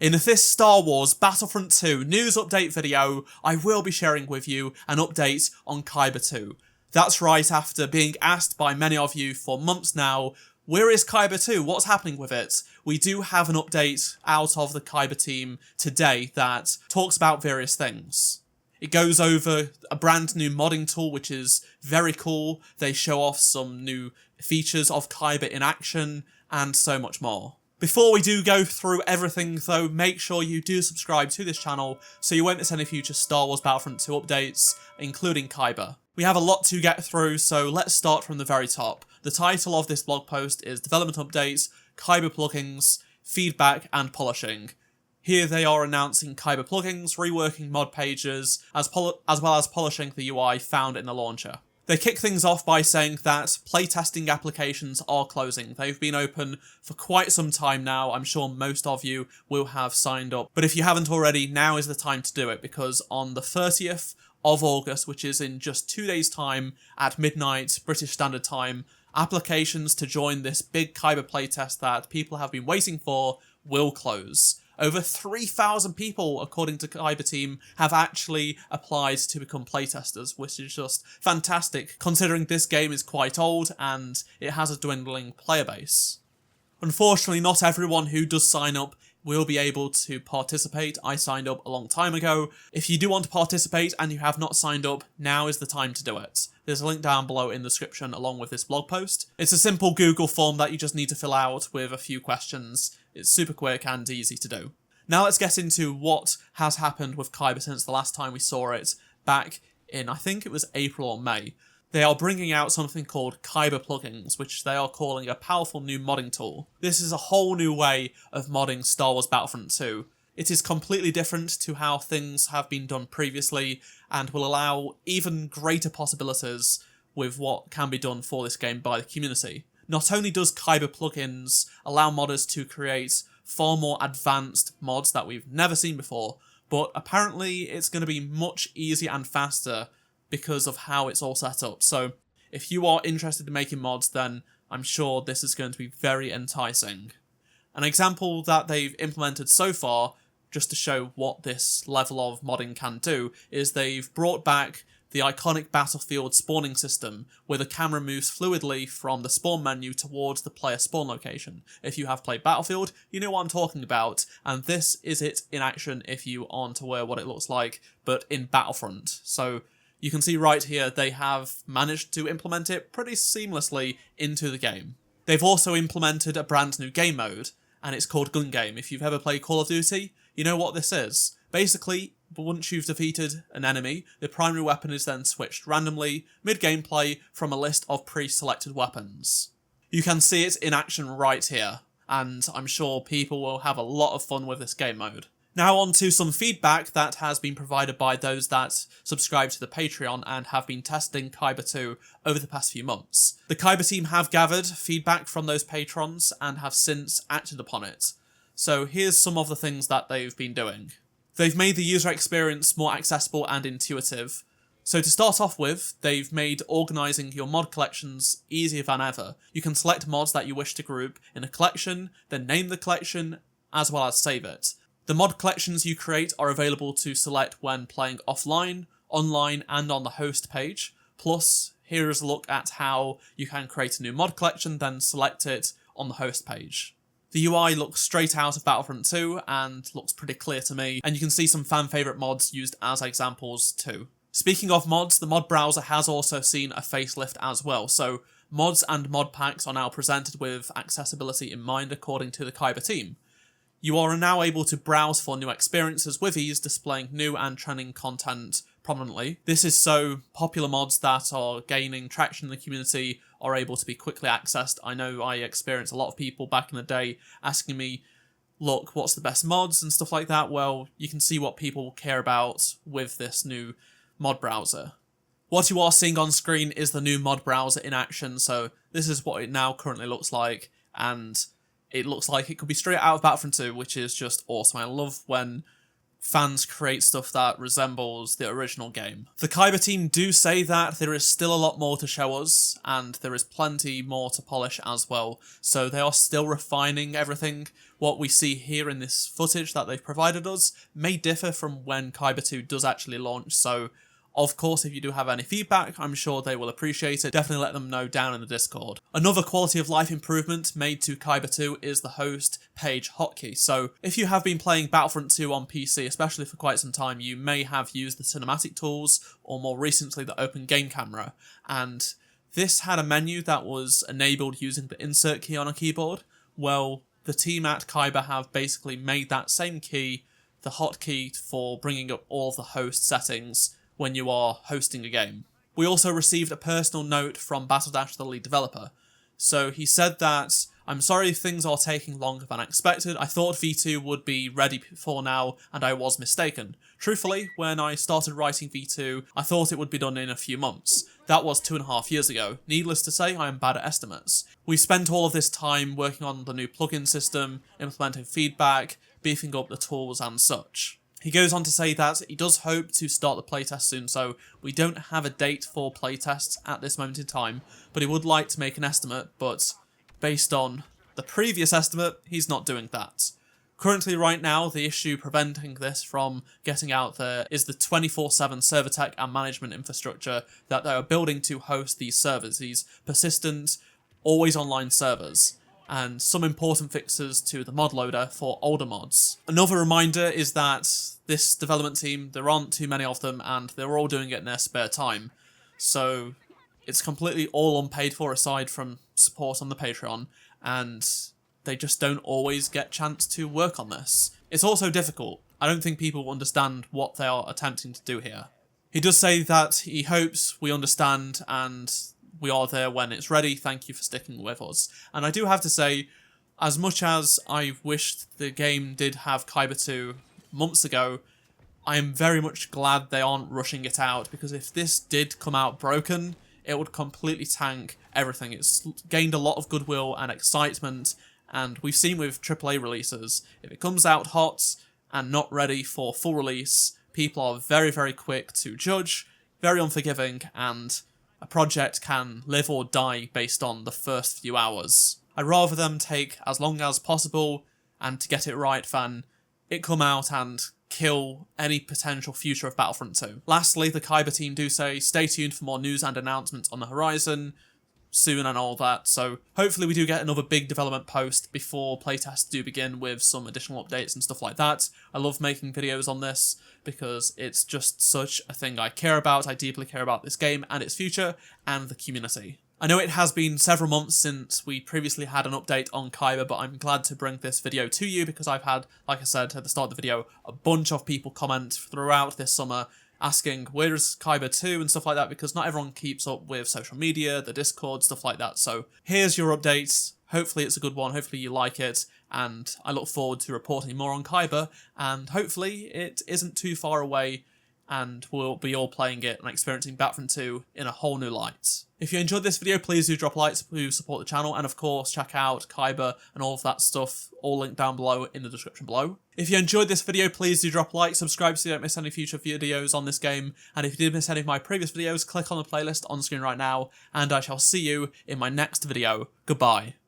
In this Star Wars Battlefront 2 news update video, I will be sharing with you an update on Kyber 2. That's right, after being asked by many of you for months now, where is Kyber 2? What's happening with it? We do have an update out of the Kyber team today that talks about various things. It goes over a brand new modding tool, which is very cool. They show off some new features of Kyber in action, and so much more. Before we do go through everything though, make sure you do subscribe to this channel so you won't miss any future Star Wars Battlefront 2 updates, including Kyber. We have a lot to get through, so let's start from the very top. The title of this blog post is Development Updates, Kyber Plugins, Feedback and Polishing. Here they are announcing Kyber plugins, reworking mod pages, as well as polishing the UI found in the launcher. They kick things off by saying that playtesting applications are closing. They've been open for quite some time now. I'm sure most of you will have signed up. But if you haven't already, now is the time to do it, because on the 30th of August, which is in just 2 days' time at midnight British Standard Time, applications to join this big Kyber playtest that people have been waiting for will close. Over 3,000 people, according to Kyber team, have actually applied to become playtesters, which is just fantastic, considering this game is quite old and it has a dwindling player base. Unfortunately, not everyone who does sign up will be able to participate. I signed up a long time ago. If you do want to participate and you have not signed up, now is the time to do it. There's a link down below in the description along with this blog post. It's a simple Google form that you just need to fill out with a few questions. It's super quick and easy to do. Now let's get into what has happened with Kyber since the last time we saw it back in, I think it was April or May. They are bringing out something called Kyber plugins, which they are calling a powerful new modding tool. This is a whole new way of modding Star Wars Battlefront 2. It is completely different to how things have been done previously and will allow even greater possibilities with what can be done for this game by the community. Not only does Kyber plugins allow modders to create far more advanced mods that we've never seen before, but apparently it's going to be much easier and faster because of how it's all set up. So if you are interested in making mods, then I'm sure this is going to be very enticing. An example that they've implemented so far, just to show what this level of modding can do, is they've brought back the iconic Battlefield spawning system, where the camera moves fluidly from the spawn menu towards the player spawn location. If you have played Battlefield, you know what I'm talking about, and this is it in action if you aren't aware what it looks like, but in Battlefront. So you can see right here they have managed to implement it pretty seamlessly into the game. They've also implemented a brand new game mode, and it's called Gun Game. If you've ever played Call of Duty, you know what this is. Basically, once you've defeated an enemy, the primary weapon is then switched randomly, mid-gameplay, from a list of pre-selected weapons. You can see it in action right here, and I'm sure people will have a lot of fun with this game mode. Now on to some feedback that has been provided by those that subscribe to the Patreon and have been testing Kyber 2 over the past few months. The Kyber team have gathered feedback from those patrons and have since acted upon it. So here's some of the things that they've been doing. They've made the user experience more accessible and intuitive. So to start off with, they've made organising your mod collections easier than ever. You can select mods that you wish to group in a collection, then name the collection, as well as save it. The mod collections you create are available to select when playing offline, online, and on the host page. Plus, here is a look at how you can create a new mod collection, then select it on the host page. The UI looks straight out of Battlefront 2 and looks pretty clear to me, and you can see some fan favourite mods used as examples too. Speaking of mods, the mod browser has also seen a facelift as well, so mods and mod packs are now presented with accessibility in mind according to the Kyber team. You are now able to browse for new experiences with ease, displaying new and trending content prominently. This is so popular mods that are gaining traction in the community are able to be quickly accessed. I know I experienced a lot of people back in the day asking me, look, what's the best mods and stuff like that. Well, you can see what people care about with this new mod browser. What you are seeing on screen is the new mod browser in action, so this is what it now currently looks like, and it looks like it could be straight out of Battlefront 2, which is just awesome. I love when fans create stuff that resembles the original game. The Kyber team do say that there is still a lot more to show us, and there is plenty more to polish as well, so they are still refining everything. What we see here in this footage that they've provided us may differ from when Kyber 2 does actually launch, so of course, if you do have any feedback, I'm sure they will appreciate it. Definitely let them know down in the Discord. Another quality of life improvement made to Kyber 2 is the host page hotkey. So if you have been playing Battlefront 2 on PC, especially for quite some time, you may have used the cinematic tools, or more recently the open game camera. And this had a menu that was enabled using the insert key on a keyboard. Well, the team at Kyber have basically made that same key the hotkey for bringing up all of the host settings when you are hosting a game. We also received a personal note from Battle-Dash, the lead developer. So he said that, "I'm sorry if things are taking longer than expected. I thought V2 would be ready before now, and I was mistaken. Truthfully, when I started writing V2, I thought it would be done in a few months. That was 2.5 years ago. Needless to say, I am bad at estimates. We spent all of this time working on the new plugin system, implementing feedback, beefing up the tools and such." He goes on to say that he does hope to start the playtest soon, so we don't have a date for playtests at this moment in time, but he would like to make an estimate, but based on the previous estimate, he's not doing that. Currently, right now, the issue preventing this from getting out there is the 24/7 server tech and management infrastructure that they are building to host these servers, these persistent, always online servers, and some important fixes to the mod loader for older mods. Another reminder is that this development team, there aren't too many of them, and they're all doing it in their spare time. So it's completely all unpaid for aside from support on the Patreon, and they just don't always get a chance to work on this. It's also difficult. I don't think people understand what they are attempting to do here. He does say that he hopes we understand and we are there when it's ready. Thank you for sticking with us. And I do have to say, as much as I wished the game did have Kyber 2 months ago, I am very much glad they aren't rushing it out, because if this did come out broken, it would completely tank everything. It's gained a lot of goodwill and excitement, and we've seen with AAA releases, if it comes out hot and not ready for full release, people are very, very quick to judge, very unforgiving, and a project can live or die based on the first few hours. I'd rather them take as long as possible and to get it right than it come out and kill any potential future of Battlefront 2. Lastly, the Kyber team do say, stay tuned for more news and announcements on the horizon soon and all that, so hopefully we do get another big development post before playtests do begin with some additional updates and stuff like that. I love making videos on this because it's just such a thing I care about. I deeply care about this game and its future and the community. I know it has been several months since we previously had an update on Kyber, but I'm glad to bring this video to you because I've had, like I said at the start of the video, a bunch of people comment throughout this summer asking where is Kyber 2 and stuff like that, because not everyone keeps up with social media, the Discord, stuff like that. So here's your update. Hopefully it's a good one, hopefully you like it, and I look forward to reporting more on Kyber, and hopefully it isn't too far away and we'll be all playing it and experiencing Battlefront 2 in a whole new light. If you enjoyed this video, please do drop a like to support the channel, and of course check out Kyber and all of that stuff, all linked down below in the description below. If you enjoyed this video, please do drop a like, subscribe so you don't miss any future videos on this game, and if you did miss any of my previous videos, click on the playlist on screen right now, and I shall see you in my next video. Goodbye.